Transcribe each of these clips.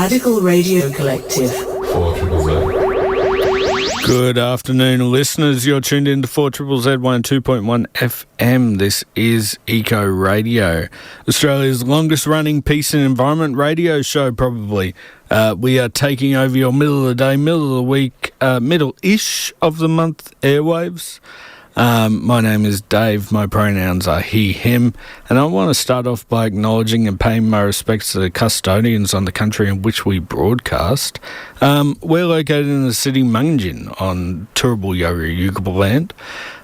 Radical Radio Collective. 4ZZZ. Good afternoon, listeners. You're tuned in to 4ZZZ 102.1 FM. This is Eco Radio, Australia's longest running peace and environment radio show, probably. We are taking over your middle of the day, middle of the week, middle-ish of the month airwaves. My name is Dave, my pronouns are he, him, and I want to start off by acknowledging and paying my respects to the custodians on the country in which we broadcast. We're located in the city Mungin on Turrbal Yagara land.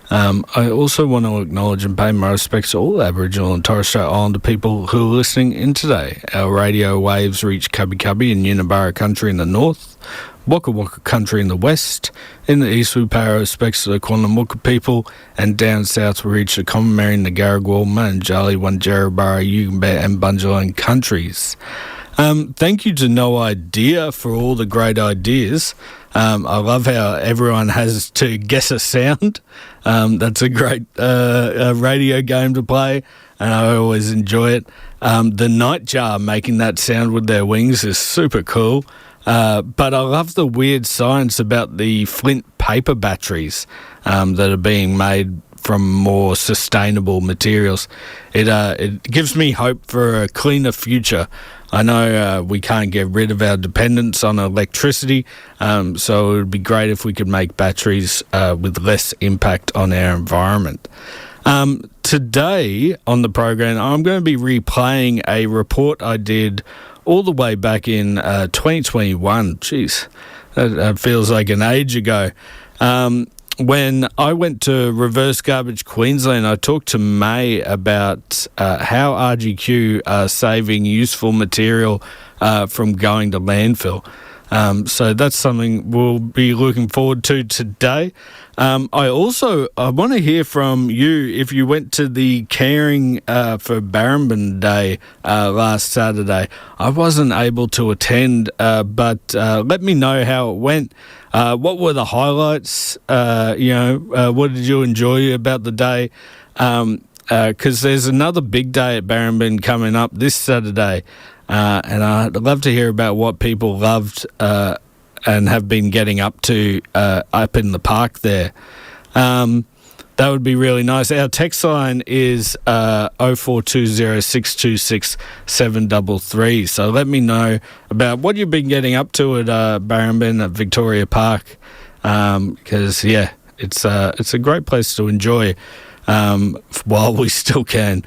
I also want to acknowledge and pay my respects to all Aboriginal and Torres Strait Islander people who are listening in today. Our radio waves reach Cubby Cubby and Unibara country in the north, Waka Waka country in the west. In the east, we pay our respects to the Quandamooka people, and down south we reach the Commonwealth, Nigaragua, Manjali, Wanjarabara, Yugambeh and Bunjalung countries. Thank you to No Idea for all the great ideas. I love how everyone has to guess a sound. That's a great radio game to play, and I always enjoy it. The Nightjar making that sound with their wings is super cool. But I love the weird science about the flint paper batteries that are being made from more sustainable materials. It gives me hope for a cleaner future. I know we can't get rid of our dependence on electricity, so it would be great if we could make batteries with less impact on our environment. Today on the program, I'm going to be replaying a report I did all the way back in 2021. Jeez, that feels like an age ago. When I went to Reverse Garbage Queensland, I talked to May about how RGQ are saving useful material from going to landfill. So that's something we'll be looking forward to today. I want to hear from you if you went to the Caring for Barrambin Day last Saturday. I wasn't able to attend, but let me know how it went. What were the highlights? What did you enjoy about the day? Because there's another big day at Barrambin coming up this Saturday. And I'd love to hear about what people loved and have been getting up to up in the park there. That would be really nice. Our text line is 0420626733. So let me know about what you've been getting up to at Barrambin at Victoria Park, because it's a great place to enjoy while we still can.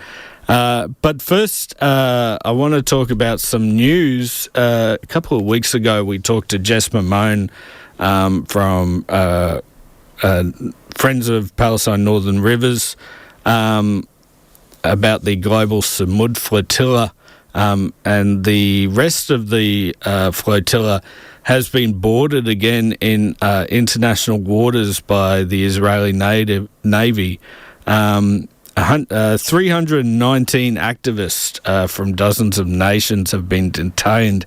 But first, I want to talk about some news. A couple of weeks ago, we talked to Jess Mamone from Friends of Palestine Northern Rivers about the global Samud flotilla, and the rest of the flotilla has been boarded again in international waters by the Israeli Navy. 319 activists from dozens of nations have been detained.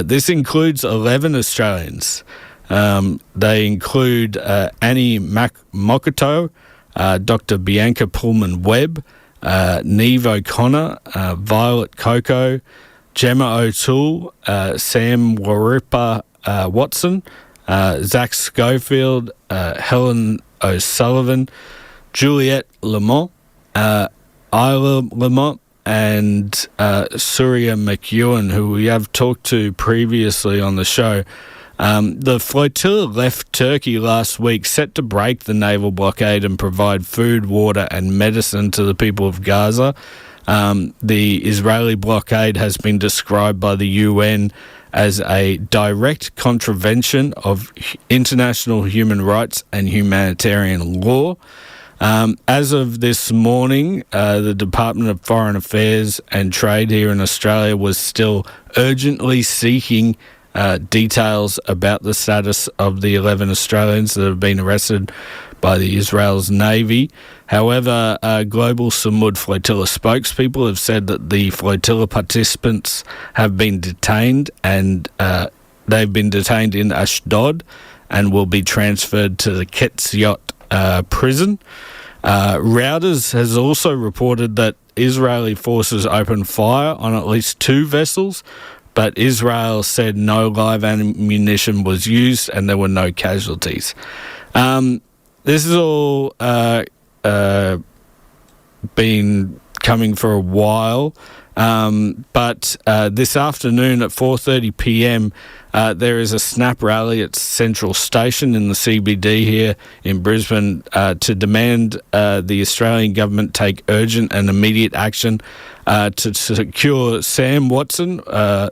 This includes 11 Australians. They include Annie Mokoto, Dr. Bianca Pullman-Webb, Neve O'Connor, Violet Coco, Gemma O'Toole, Sam Waripa Watson, Zach Schofield, Helen O'Sullivan, Juliette Lamont, Isla Lamont, and Surya McEwen, who we have talked to previously on the show. The flotilla left Turkey last week, set to break the naval blockade and provide food, water and medicine to the people of Gaza. The Israeli blockade has been described by the UN as a direct contravention of international human rights and humanitarian law. As of this morning, the Department of Foreign Affairs and Trade here in Australia was still urgently seeking details about the status of the 11 Australians that have been arrested by the Israel's Navy. However, Global Samud Flotilla spokespeople have said that the flotilla participants have been detained, and they've been detained in Ashdod and will be transferred to the Ketziot prison. Reuters has also reported that Israeli forces opened fire on at least 2 vessels, but Israel said no live ammunition was used and there were no casualties. This is all been coming for a while, but this afternoon at 4:30 p.m, there is a snap rally at Central Station in the CBD here in Brisbane to demand the Australian government take urgent and immediate action to secure Sam Watson,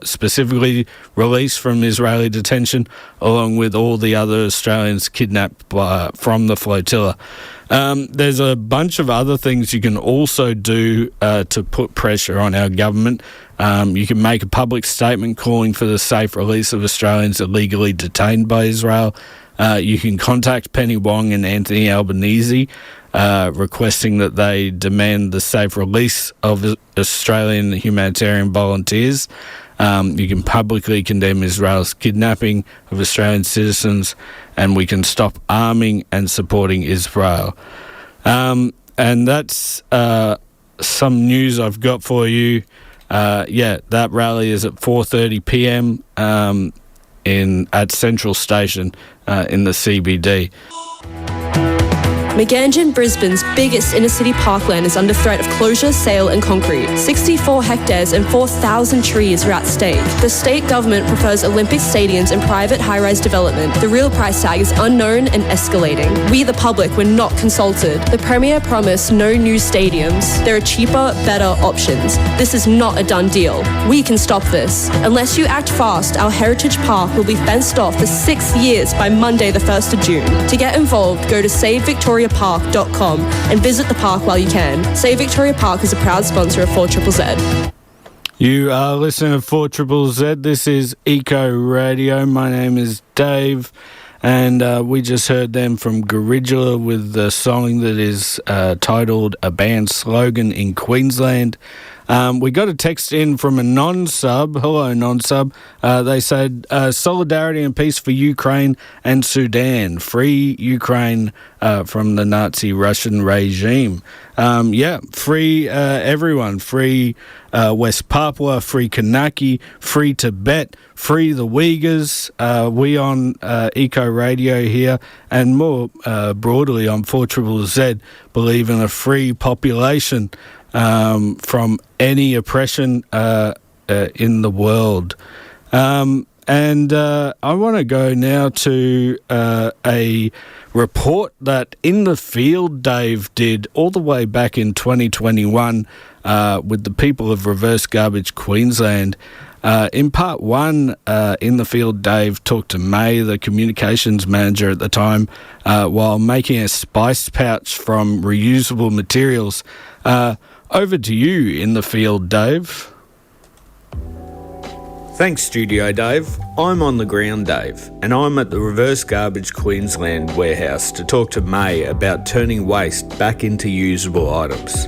specifically released from Israeli detention, along with all the other Australians kidnapped from the flotilla. There's a bunch of other things you can also do to put pressure on our government. You can make a public statement calling for the safe release of Australians illegally detained by Israel. You can contact Penny Wong and Anthony Albanese, requesting that they demand the safe release of Australian humanitarian volunteers. You can publicly condemn Israel's kidnapping of Australian citizens, and we can stop arming and supporting Israel. And that's some news I've got for you. That rally is at 4:30 p.m. At Central Station in the CBD. Maganjan, Brisbane's biggest inner-city parkland is under threat of closure, sale and concrete. 64 hectares and 4,000 trees are at stake. The state government prefers Olympic stadiums and private high-rise development. The real price tag is unknown and escalating. We, the public, were not consulted. The Premier promised no new stadiums. There are cheaper, better options. This is not a done deal. We can stop this. Unless you act fast, our heritage park will be fenced off for 6 years by Monday the 1st of June. To get involved, go to SaveVictoriaPark.com and visit the park while you can. Save Victoria Park is a proud sponsor of 4ZZZ. You are listening to 4ZZZ. This is Eco Radio. My name is Dave, and we just heard them from Guerrilla with the song that is titled A Band Slogan in Queensland. We got a text in from a non-sub. Hello, non-sub. They said, solidarity and peace for Ukraine and Sudan. Free Ukraine from the Nazi Russian regime. Free everyone. Free West Papua, free Kanaki, free Tibet, free the Uyghurs. We on Eco Radio here and more broadly on 4ZZZ believe in a free population from any oppression in the world. And I want to go now to a report that In the Field Dave did all the way back in 2021 with the people of Reverse Garbage Queensland. In part one, In the Field Dave talked to May, the communications manager at the time, while making a spice pouch from reusable materials. Over to you, In the Field Dave. Thanks, Studio Dave. I'm on the ground, Dave, and I'm at the Reverse Garbage Queensland warehouse to talk to May about turning waste back into usable items.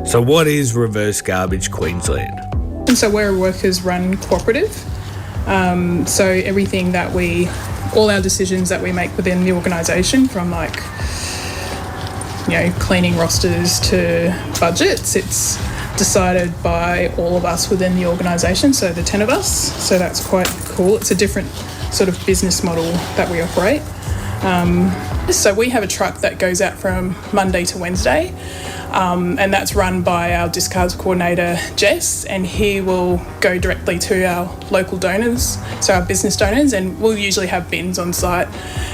So what is Reverse Garbage Queensland? And so we're a workers-run cooperative. So everything that all our decisions that we make within the organisation, from cleaning rosters to budgets, it's decided by all of us within the organisation, so the 10 of us. So that's quite cool. It's a different sort of business model that we operate. So we have a truck that goes out from Monday to Wednesday, and that's run by our discards coordinator, Jess, and he will go directly to our local donors, so our business donors, and we'll usually have bins on site,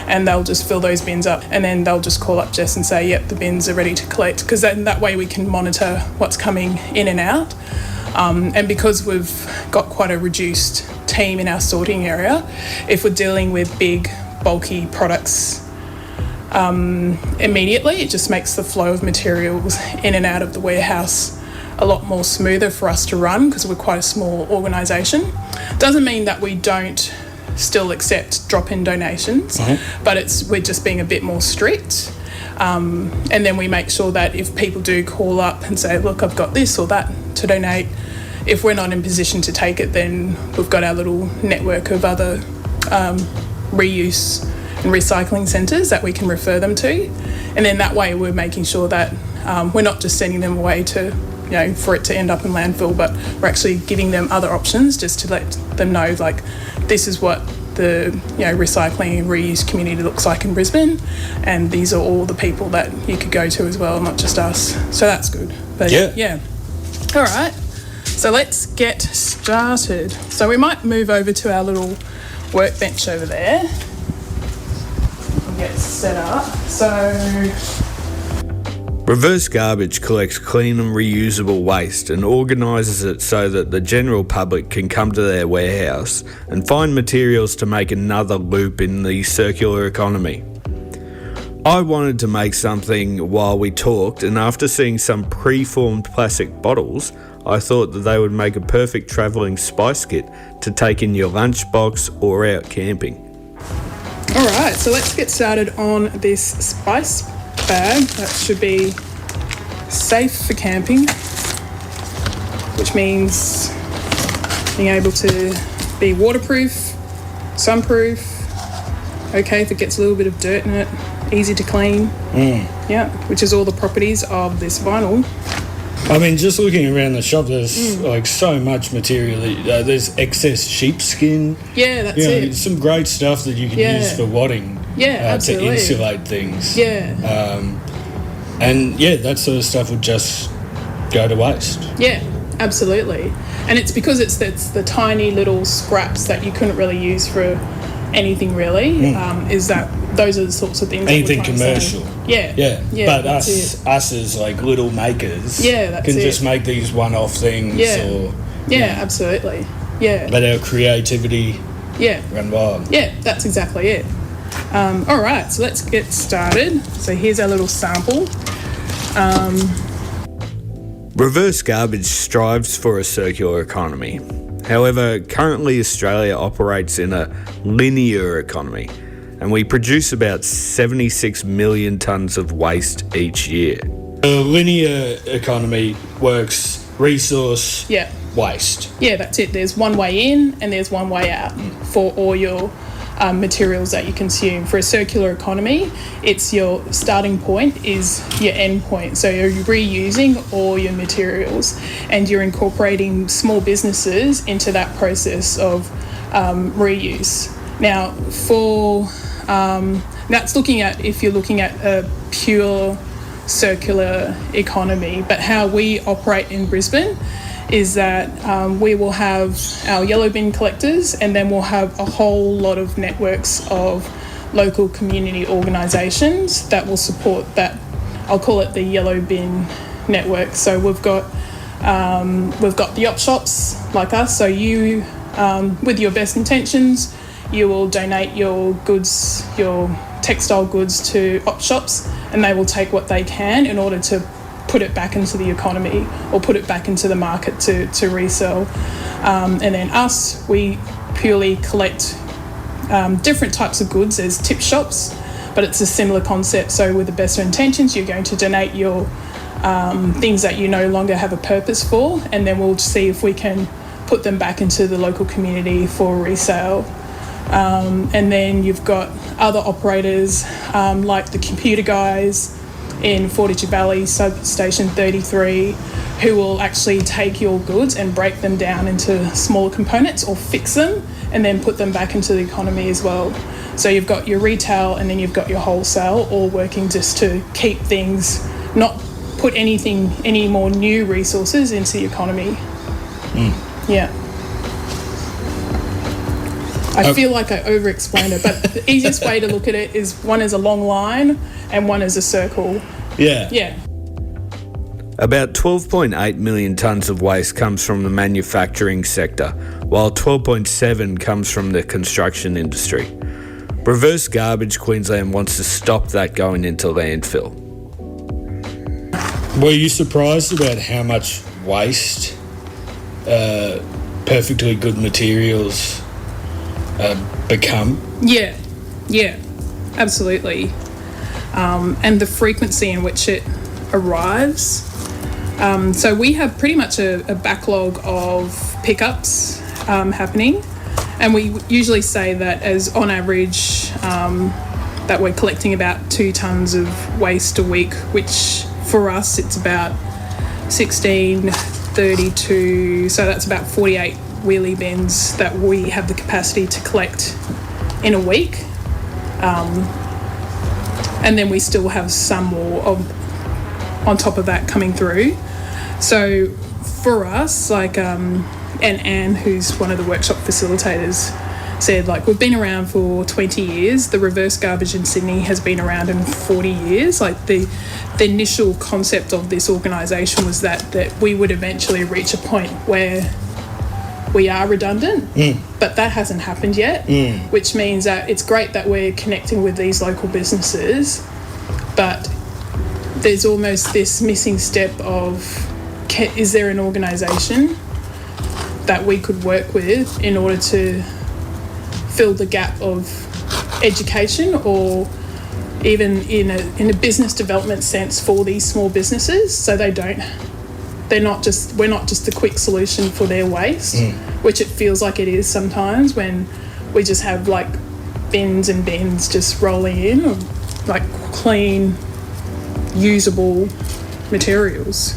and they'll just fill those bins up, and then they'll just call up Jess and say, yep, the bins are ready to collect, because then that way we can monitor what's coming in and out. And because we've got quite a reduced team in our sorting area, if we're dealing with big, bulky products immediately, it just makes the flow of materials in and out of the warehouse a lot more smoother for us to run, because we're quite a small organisation. Doesn't mean that we don't still accept drop-in donations, but we're just being a bit more strict. And then we make sure that if people do call up and say, look, I've got this or that to donate, if we're not in position to take it, then we've got our little network of other reuse and recycling centres that we can refer them to. And then that way we're making sure that we're not just sending them away to for it to end up in landfill, but we're actually giving them other options just to let them know, like, this is what the recycling and reuse community looks like in Brisbane, and these are all the people that you could go to as well, not just us. So that's good. But yeah. All right. So let's get started. So we might move over to our little workbench over there and get set up. So Reverse Garbage collects clean and reusable waste and organises it so that the general public can come to their warehouse and find materials to make another loop in the circular economy. I wanted to make something while we talked, and after seeing some pre-formed plastic bottles, I thought that they would make a perfect travelling spice kit to take in your lunchbox or out camping. all right, so let's get started on this spice bag. That should be safe for camping, which means being able to be waterproof, sunproof, okay if it gets a little bit of dirt in it, easy to clean. Yeah, which is all the properties of this vinyl. I mean, just looking around the shop, there's like so much material. There's excess sheepskin. Yeah, that's it. Some great stuff that you can use for wadding. Yeah, to absolutely. insulate things. Yeah. And yeah, that sort of stuff would just go to waste. Yeah, absolutely. And it's because it's the tiny little scraps that you couldn't really use for anything really. Is that those are the sorts of things. Anything that we're trying to commercial. say. Yeah. But us as like little makers, that's can it. just make these one-off things. Yeah, absolutely. Yeah. Let our creativity run wild. Yeah, that's exactly it. All right, so let's get started. So here's our little sample. Reverse Garbage strives for a circular economy. However, currently Australia operates in a linear economy, and we produce about 76 million tonnes of waste each year. The linear economy works resource, waste. Yeah, that's it. There's one way in and there's one way out for all your materials that you consume. For a circular economy, it's your starting point is your end point. So you're reusing all your materials and you're incorporating small businesses into that process of reuse. Now, that's looking at if you're looking at a pure circular economy, but how we operate in Brisbane is that we will have our yellow bin collectors, and then we'll have a whole lot of networks of local community organisations that will support that. I'll call it the yellow bin network. So we've got the op shops like us. So you, with your best intentions, you will donate your goods, your textile goods to op shops, and they will take what they can in order to put it back into the economy or put it back into the market to resell. And then us, we purely collect different types of goods as tip shops, but it's a similar concept. So with the best of intentions, you're going to donate your things that you no longer have a purpose for, and then we'll see if we can put them back into the local community for resale. And then you've got other operators like the computer guys in Fortitude Valley Substation 33 who will actually take your goods and break them down into smaller components or fix them and then put them back into the economy as well. So you've got your retail and then you've got your wholesale all working just to keep things, not put any more new resources into the economy. Yeah. I feel like I over-explained it, but the easiest way to look at it is one is a long line and one is a circle. Yeah. About 12.8 million tonnes of waste comes from the manufacturing sector, while 12.7 comes from the construction industry. Reverse Garbage Queensland wants to stop that going into landfill. Were you surprised about how much waste perfectly good materials become? Yeah, absolutely. And the frequency in which it arrives. So we have pretty much a backlog of pickups happening, and we usually say that as on average that we're collecting about 2 tonnes of waste a week, which for us it's about 16, 32, so that's about 48 wheelie bins that we have the capacity to collect in a week. And then we still have some more on top of that coming through. So for us, like, and Anne, who's one of the workshop facilitators, said, like, we've been around for 20 years. The reverse garbage in Sydney has been around in 40 years. Like, the initial concept of this organisation was that we would eventually reach a point where we are redundant, but that hasn't happened yet, which means that it's great that we're connecting with these local businesses, but there's almost this missing step of, is there an organisation that we could work with in order to fill the gap of education, or even in a business development sense for these small businesses, so we're not just the quick solution for their waste, which it feels like it is sometimes when we just have like bins and bins just rolling in of like clean, usable materials.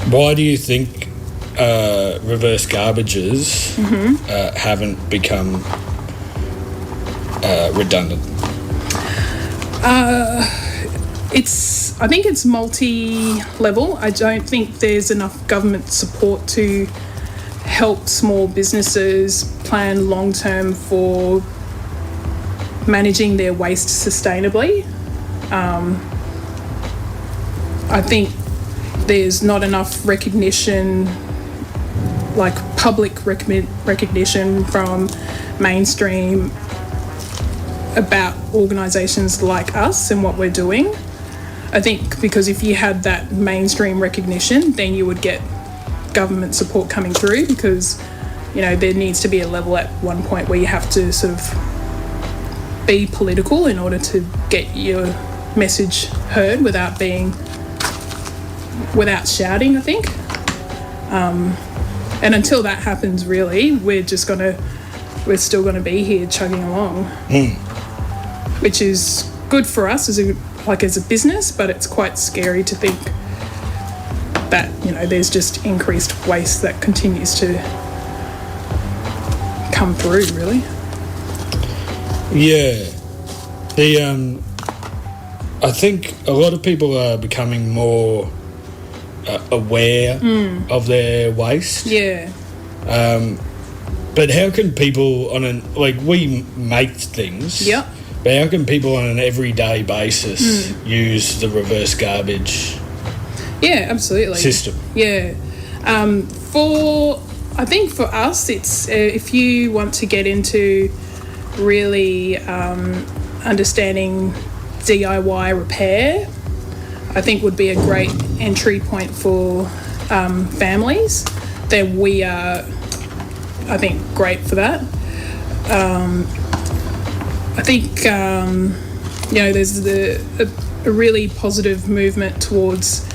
Why do you think reverse garbages haven't become redundant? I think it's multi-level. I don't think there's enough government support to help small businesses plan long-term for managing their waste sustainably. I think there's not enough recognition, like public recognition from mainstream about organisations like us and what we're doing. I think because if you had that mainstream recognition, then you would get government support coming through, because, you know, there needs to be a level at one point where you have to sort of be political in order to get your message heard without shouting, I think. And until that happens, really, we're still gonna be here chugging along, which is good for us as a business, but it's quite scary to think that, you know, there's just increased waste that continues to come through, really. Yeah. I think a lot of people are becoming more aware of their waste. Yeah. But how can people we make things. Yep. But how can people on an everyday basis use the reverse garbage absolutely system? Yeah. I think for us, it's if you want to get into really understanding DIY repair, I think would be a great entry point for families. Then we are, I think, great for that. I think, there's a really positive movement towards,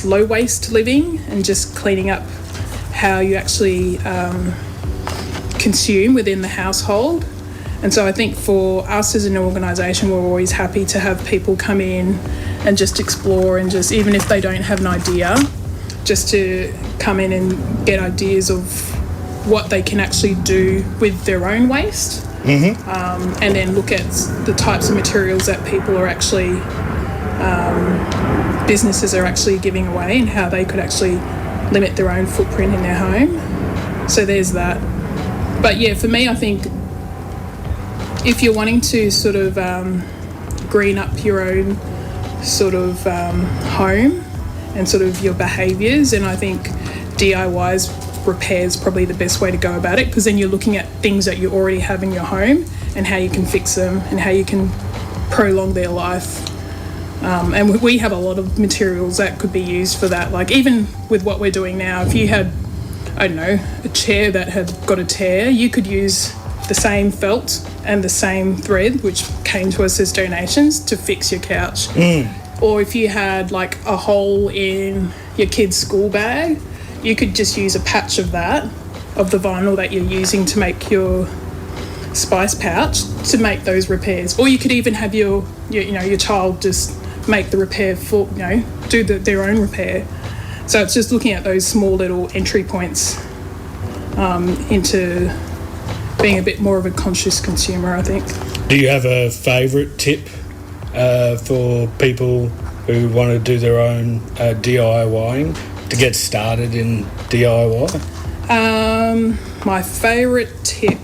low waste living and just cleaning up how you actually consume within the household. And so I think for us as an organisation, we're always happy to have people come in and just explore, and just, even if they don't have an idea, just to come in and get ideas of what they can actually do with their own waste. And then look at the types of materials that people are actually, businesses are actually giving away, and how they could actually limit their own footprint in their home. So there's that. But yeah, for me, I think if you're wanting to sort of green up your own sort of home and sort of your behaviours, and I think DIY's repair is probably the best way to go about it, because then you're looking at things that you already have in your home and how you can fix them and how you can prolong their life. And we have a lot of materials that could be used for that. Like, even with what we're doing now, if you had, I don't know, a chair that had got a tear, you could use the same felt and the same thread, which came to us as donations, to fix your couch. Or if you had like a hole in your kid's school bag, you could just use a patch of that, of the vinyl that you're using to make your spice pouch, to make those repairs. Or you could even have your child just make the repair for, do their own repair. So it's just looking at those small little entry points into being a bit more of a conscious consumer, I think. Do you have a favourite tip for people who want to do their own DIYing to get started in DIY? My favourite tip,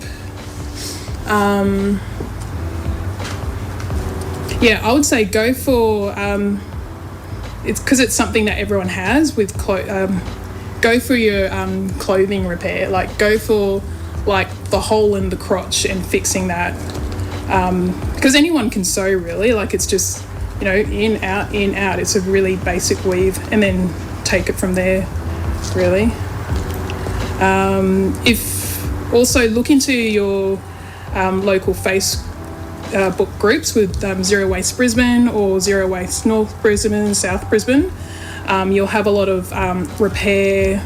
I would say go for it's because it's something that everyone has with go for your clothing repair. Like, go for like the hole in the crotch and fixing that, because anyone can sew, really. Like, it's just, you know, in out. It's a really basic weave, and then take it from there, really. If also look into your local Facebook groups with Zero Waste Brisbane or Zero Waste North Brisbane, South Brisbane. You'll have a lot of repair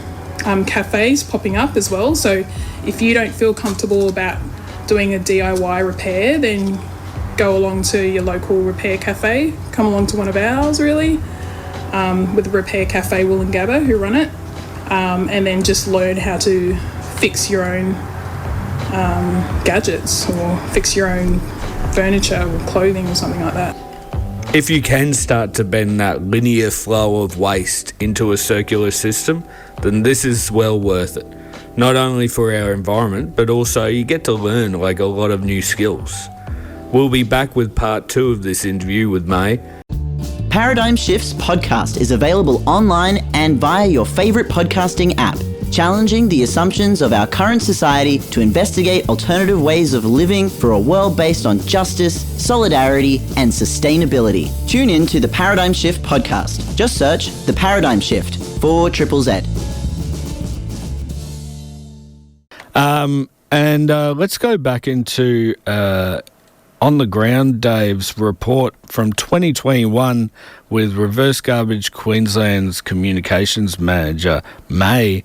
cafes popping up as well. So if you don't feel comfortable about doing a DIY repair, then go along to your local repair cafe. Come along to one of ours, really, with the Repair Cafe Wollongabba, who run it, and then just learn how to fix your own gadgets or fix your own furniture or clothing or something like that. If you can start to bend that linear flow of waste into a circular system, then this is well worth it. Not only for our environment, but also you get to learn like a lot of new skills. We'll be back with part 2 of this interview with May. Paradigm Shifts podcast is available online and via your favourite podcasting app, challenging the assumptions of our current society to investigate alternative ways of living for a world based on justice, solidarity, and sustainability. Tune in to the Paradigm Shift podcast. Just search The Paradigm Shift for Triple Z. Let's go back into On the Ground Dave's report from 2021 with Reverse Garbage Queensland's communications manager, May.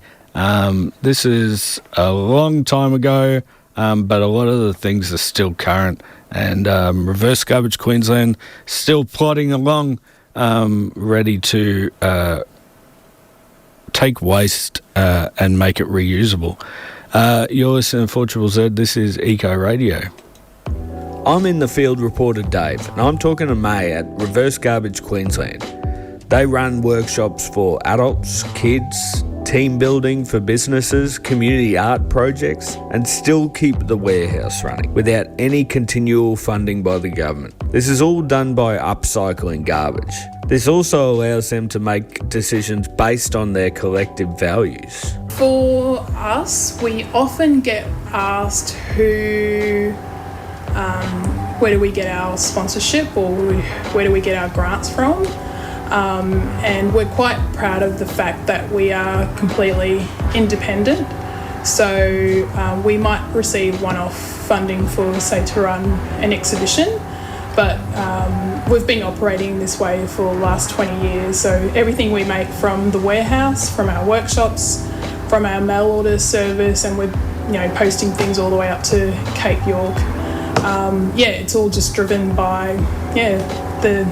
This is a long time ago, but a lot of the things are still current, and Reverse Garbage Queensland still plodding along, ready to take waste and make it reusable. You're listening to 4ZZZ. This is Eco Radio. I'm in the field reporter Dave, and I'm talking to May at Reverse Garbage Queensland. They run workshops for adults, kids, team building for businesses, community art projects, and still keep the warehouse running without any continual funding by the government. This is all done by upcycling garbage. This also allows them to make decisions based on their collective values. For us, we often get asked where do we get our sponsorship, or where do we get our grants from? And we're quite proud of the fact that we are completely independent. So we might receive one-off funding for, say, to run an exhibition, but we've been operating this way for the last 20 years. So everything we make from the warehouse, from our workshops, from our mail order service, and we're posting things all the way up to Cape York. It's all just driven by the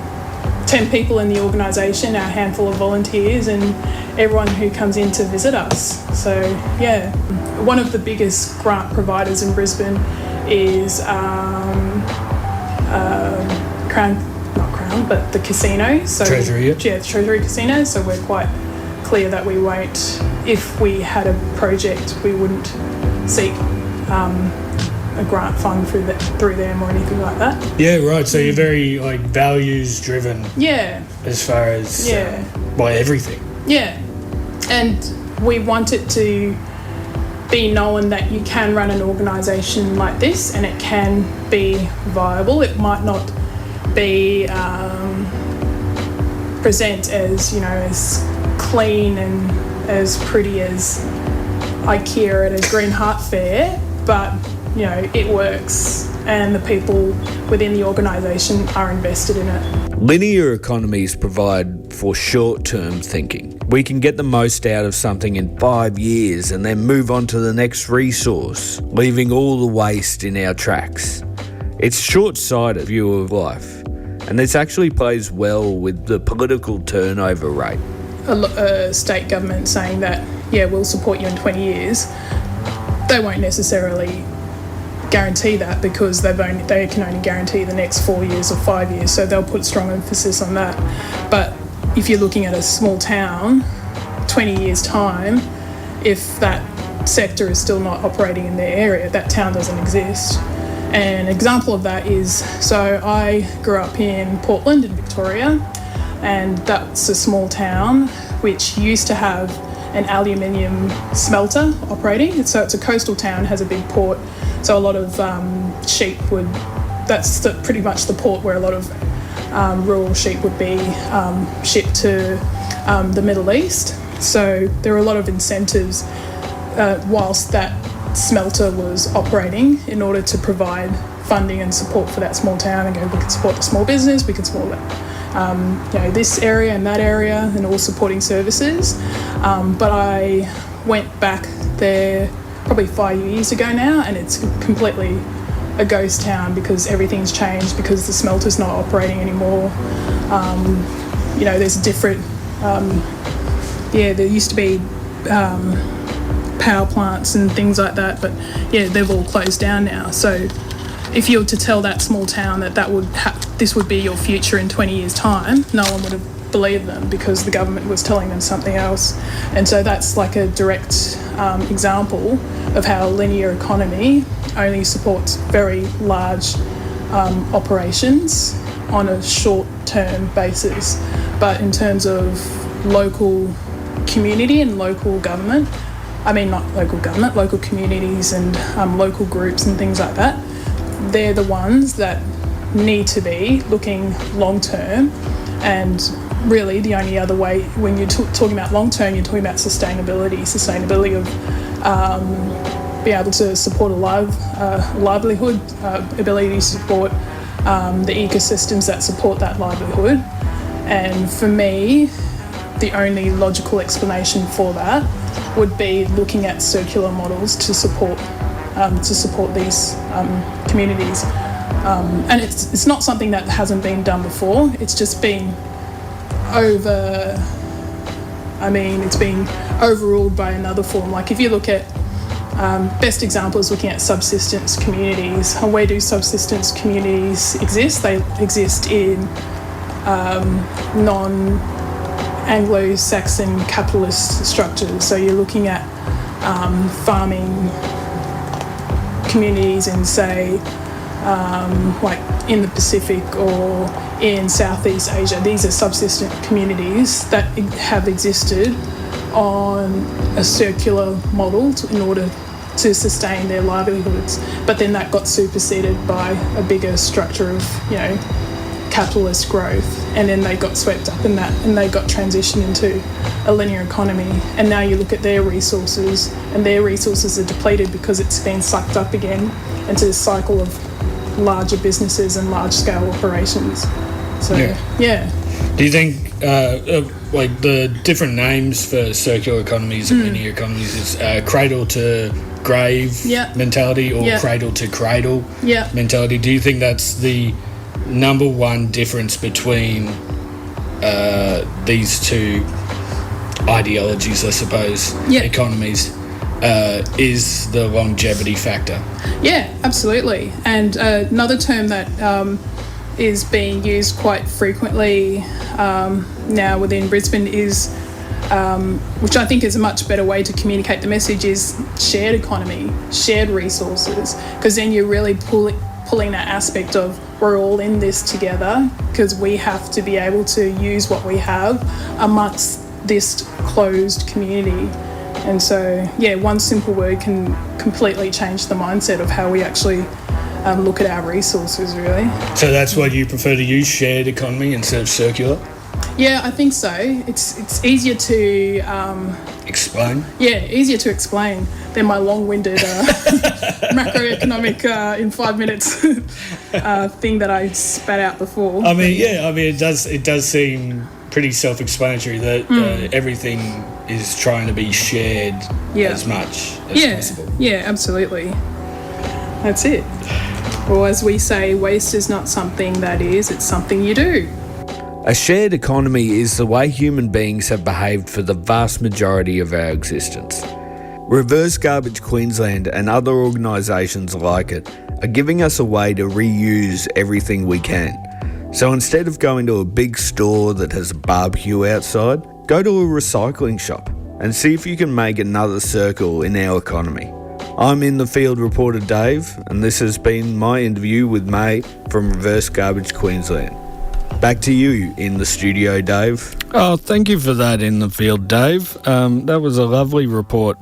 10 people in the organisation, our handful of volunteers, and everyone who comes in to visit us. So one of the biggest grant providers in Brisbane is but the casino. So Treasury, yeah, the Treasury Casino. So we're quite clear that we won't, if we had a project, we wouldn't seek a grant fund through them or anything like that. Yeah, right. So you're very values driven. Yeah. As far as by everything. Yeah, and we want it to be known that you can run an organisation like this and it can be viable. It might not be present as as clean and as pretty as IKEA at a Green Heart Fair, but it works, and the people within the organisation are invested in it. Linear economies provide for short-term thinking. We can get the most out of something in 5 years and then move on to the next resource, leaving all the waste in our tracks. It's a short-sighted view of life, and this actually plays well with the political turnover rate. a state government saying that, yeah, we'll support you in 20 years, they won't necessarily guarantee that, because they can only guarantee the next 4 years or 5 years, so they'll put strong emphasis on that. But if you're looking at a small town, 20 years' time, if that sector is still not operating in their area, that town doesn't exist. An example of that is, so I grew up in Portland in Victoria, and that's a small town which used to have an aluminium smelter operating. So it's a coastal town, has a big port, so a lot of sheep would, pretty much the port where a lot of rural sheep would be shipped to the Middle East. So there were a lot of incentives whilst that smelter was operating in order to provide funding and support for that small town, and go, we can support the small business, we can support this area and that area, and all supporting services. But I went back there probably 5 years ago now, and it's completely a ghost town because everything's changed, because the smelter's not operating anymore. There's different, there used to be power plants and things like that, but yeah, they've all closed down now. So if you were to tell that small town that this would be your future in 20 years' time, no one would have believed them, because the government was telling them something else. And so that's like a direct example of how linear economy only supports very large operations on a short-term basis. But in terms of local community and local government, local communities and local groups and things like that, they're the ones that need to be looking long-term. And really the only other way, when you're talking about long-term, you're talking about sustainability of being able to support a livelihood, ability to support the ecosystems that support that livelihood. And for me, the only logical explanation for that would be looking at circular models to support these communities. And it's not something that hasn't been done before. It's just been it's been overruled by another form. Like if you look at best example is looking at subsistence communities. And where do subsistence communities exist? They exist in non-Anglo-Saxon capitalist structures. So you're looking at farming communities in, say, like in the Pacific or in Southeast Asia. These are subsistence communities that have existed on a circular model in order to sustain their livelihoods. But then that got superseded by a bigger structure of, capitalist growth, and then they got swept up in that, and they got transitioned into a linear economy. And now you look at their resources, and their resources are depleted because it's been sucked up again into this cycle of larger businesses and large-scale operations. So, yeah. Do you think, like the different names for circular economies and linear economies is cradle to grave mentality, or cradle to cradle mentality? Do you think that's the number one difference between these two ideologies, I suppose, economies, is the longevity factor? Yeah, absolutely. And another term that is being used quite frequently now within Brisbane is, which I think is a much better way to communicate the message, is shared economy, shared resources, because then you're really pulling that aspect of we're all in this together, because we have to be able to use what we have amongst this closed community. And so, one simple word can completely change the mindset of how we actually look at our resources, really. So that's why you prefer to use shared economy instead of circular? Yeah, I think so. It's easier to explain. Yeah, easier to explain than my long-winded macroeconomic in 5 minutes thing that I spat out before. It does seem pretty self-explanatory that everything is trying to be shared as much as possible. Yeah, absolutely. That's it. Or as we say, waste is not something that is, it's something you do. A shared economy is the way human beings have behaved for the vast majority of our existence. Reverse Garbage Queensland and other organisations like it are giving us a way to reuse everything we can. So instead of going to a big store that has a barbecue outside, go to a recycling shop and see if you can make another circle in our economy. I'm in the field reporter Dave, and this has been my interview with May from Reverse Garbage Queensland. Back to you in the studio, Dave. Oh, thank you for that in the field, Dave. That was a lovely report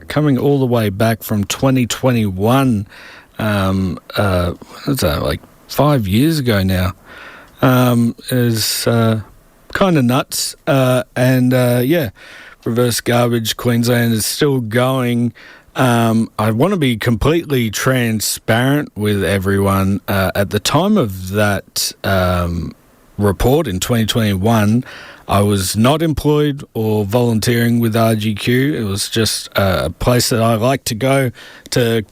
coming all the way back from 2021. What's that, like 5 years ago now? Is kind of nuts. Reverse Garbage Queensland is still going. I want to be completely transparent with everyone. At the time of that report in 2021, I was not employed or volunteering with RGQ. It was just a place that I like to go to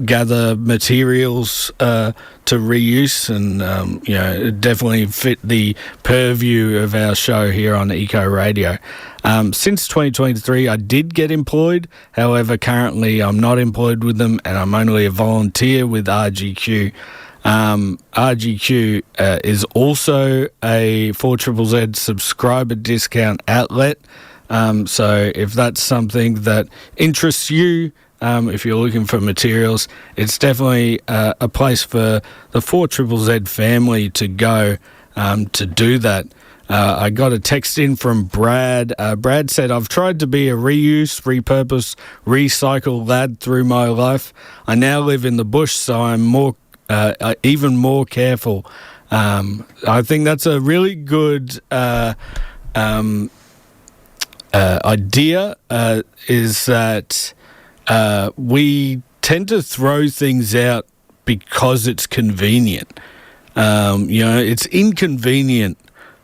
gather materials to reuse, and it definitely fit the purview of our show here on Eco Radio. Since 2023, I did get employed. However, currently I'm not employed with them, and I'm only a volunteer with RGQ. RGQ is also a 4ZZZ subscriber discount outlet. So if that's something that interests you, if you're looking for materials, it's definitely a place for the 4ZZZ family to go to do that. I got a text in from Brad. Brad said, I've tried to be a reuse, repurpose, recycle lad through my life. I now live in the bush, so I'm even more careful. I think that's a really good idea, is that we tend to throw things out because it's convenient. It's inconvenient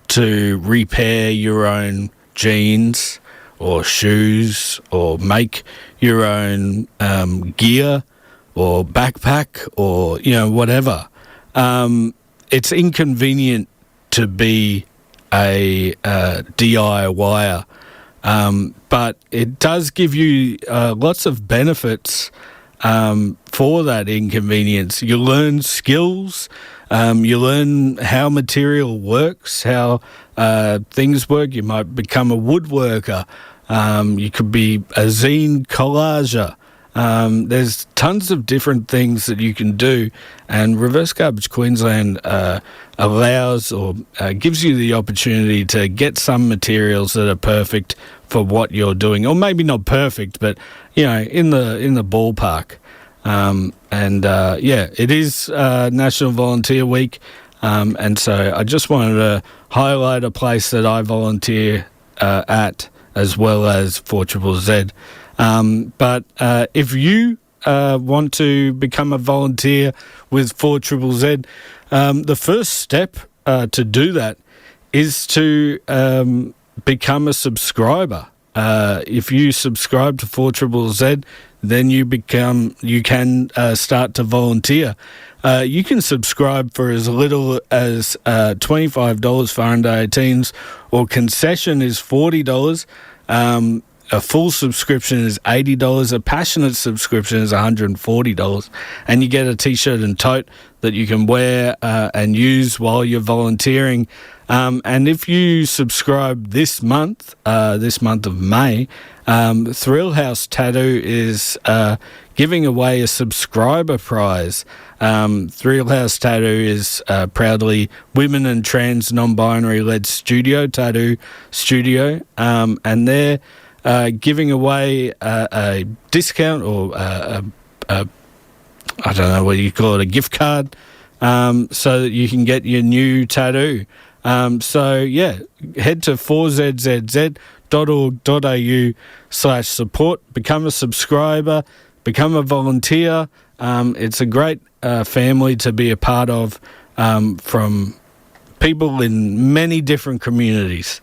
to repair your own jeans or shoes or make your own gear or backpack or, whatever. It's inconvenient to be a DIYer. But it does give you lots of benefits for that inconvenience. You learn skills, you learn how material works, how things work. You might become a woodworker. You could be a zine collager. There's tons of different things that you can do, and Reverse Garbage Queensland allows or gives you the opportunity to get some materials that are perfect for what you're doing, or maybe not perfect, but in the ballpark. It is National Volunteer Week, and so I just wanted to highlight a place that I volunteer at, as well as 4ZZZ. But if you want to become a volunteer with 4ZZZ, the first step to do that is to become a subscriber. If you subscribe to 4ZZZ, then you can start to volunteer. You can subscribe for as little as $25 for under 18s, or concession is $40. A full subscription is $80. A passionate subscription is $140. And you get a T-shirt and tote that you can wear and use while you're volunteering. And if you subscribe this month of May, Thrill House Tattoo is giving away a subscriber prize. Thrill House Tattoo is proudly women and trans non-binary led tattoo studio, and they're giving away a discount, or I don't know what you call it, a gift card, so that you can get your new tattoo. Head to 4zzz.org.au/support, become a subscriber, become a volunteer. It's a great family to be a part of, from people in many different communities.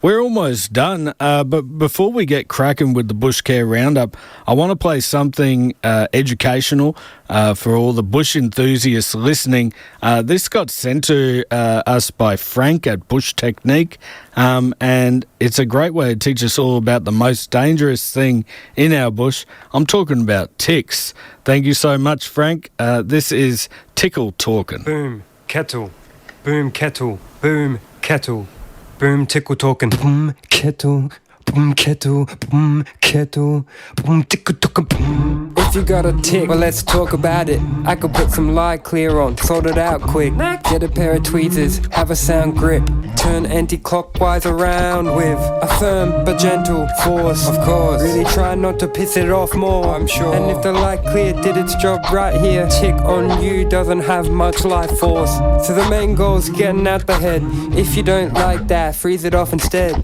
we're almost done, but before we get cracking with the Bushcare Roundup, I want to play something educational for all the bush enthusiasts listening. This got sent to us by Frank at Bush Technique, and it's a great way to teach us all about the most dangerous thing in our bush. I'm talking about ticks. Thank you so much, Frank. This is Tickle Talking. Boom, kettle, boom, kettle, boom, kettle. Boom, tickle talking. Boom, kettle. Boom, kettle. Boom, kettle. Boom, tickle talking. Boom. If you got a tick, well, let's talk about it. I could put some light clear on, sort it out quick. Get a pair of tweezers, have a sound grip. Turn anti-clockwise around with a firm but gentle force. Of course, really try not to piss it off more, I'm sure. And if the light clear did its job right here, tick on you doesn't have much life force. So the main goal's getting out the head. If you don't like that, freeze it off instead.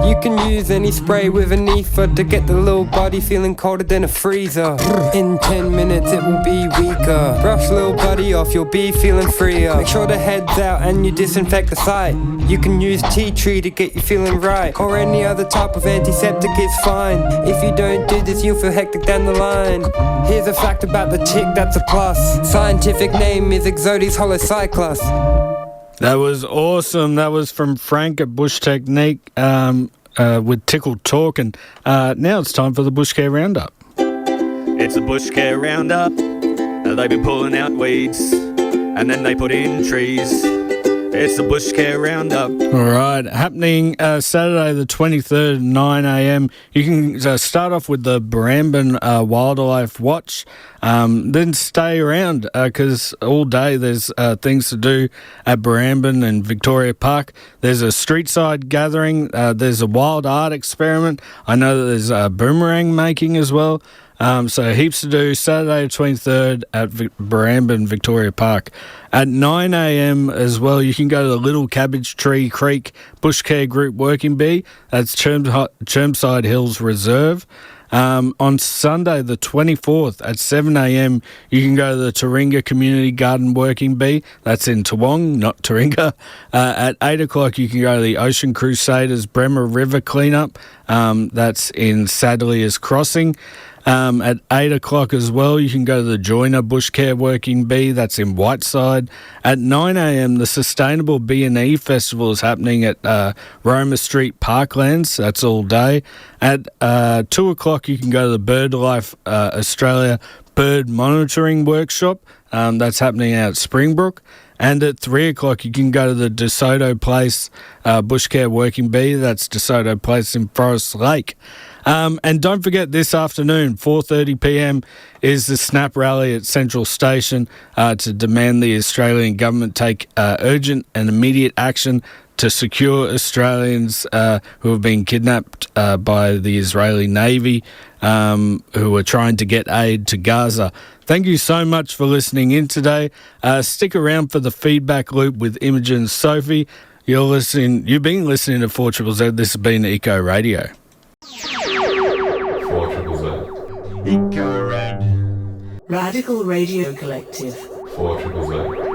You can use any spray with an ether to get the little body feeling colder than a freezer. In 10 minutes it will be weaker. Brush little buddy off, you'll be feeling freer. Make sure the head's out and you disinfect the site. You can use tea tree to get you feeling right, or any other type of antiseptic is fine. If you don't do this you'll feel hectic down the line. Here's a fact about the tick that's a plus. Scientific name is Ixodes holocyclus. That was awesome. That was from Frank at Bush Technique with Tickle Talking. Now it's time for the Bushcare Roundup. It's the Bushcare Roundup. They've been pulling out weeds and then they put in trees. It's the Bushcare Roundup. All right, happening Saturday the 23rd, 9 a.m. You can start off with the Barrambin Wildlife Watch, then stay around because all day there's things to do at Barrambin and Victoria Park. There's a Streetside gathering. There's a wild art experiment. I know that there's boomerang making as well. So heaps to do Saturday 23rd at Barrambin, Victoria Park. At 9 a.m. as well, you can go to the Little Cabbage Tree Creek Bushcare Group Working Bee. That's Chermside Hills Reserve. On Sunday the 24th at 7 a.m, you can go to the Taringa Community Garden Working Bee. That's in Toowong, not Taringa. At 8 o'clock, you can go to the Ocean Crusaders Bremer River Cleanup. That's in Sadliers Crossing. At 8 o'clock as well, you can go to the Joiner Bushcare Working Bee. That's in Whiteside. At 9 a.m, the Sustainable B&E Festival is happening at Roma Street Parklands. That's all day. At 2 o'clock, you can go to the BirdLife Australia Bird Monitoring Workshop. That's happening out at Springbrook. And at 3 o'clock, you can go to the DeSoto Place Bushcare Working Bee. That's DeSoto Place in Forest Lake. And don't forget, this afternoon, 4:30 p.m, is the Snap Rally at Central Station to demand the Australian government take urgent and immediate action to secure Australians who have been kidnapped by the Israeli Navy, who are trying to get aid to Gaza. Thank you so much for listening in today. Stick around for the feedback loop with Imogen and Sophie. You've been listening to 4ZZZ. This has been Eco Radio. 4ZZZ. Radical Radio Collective. 4ZZZ.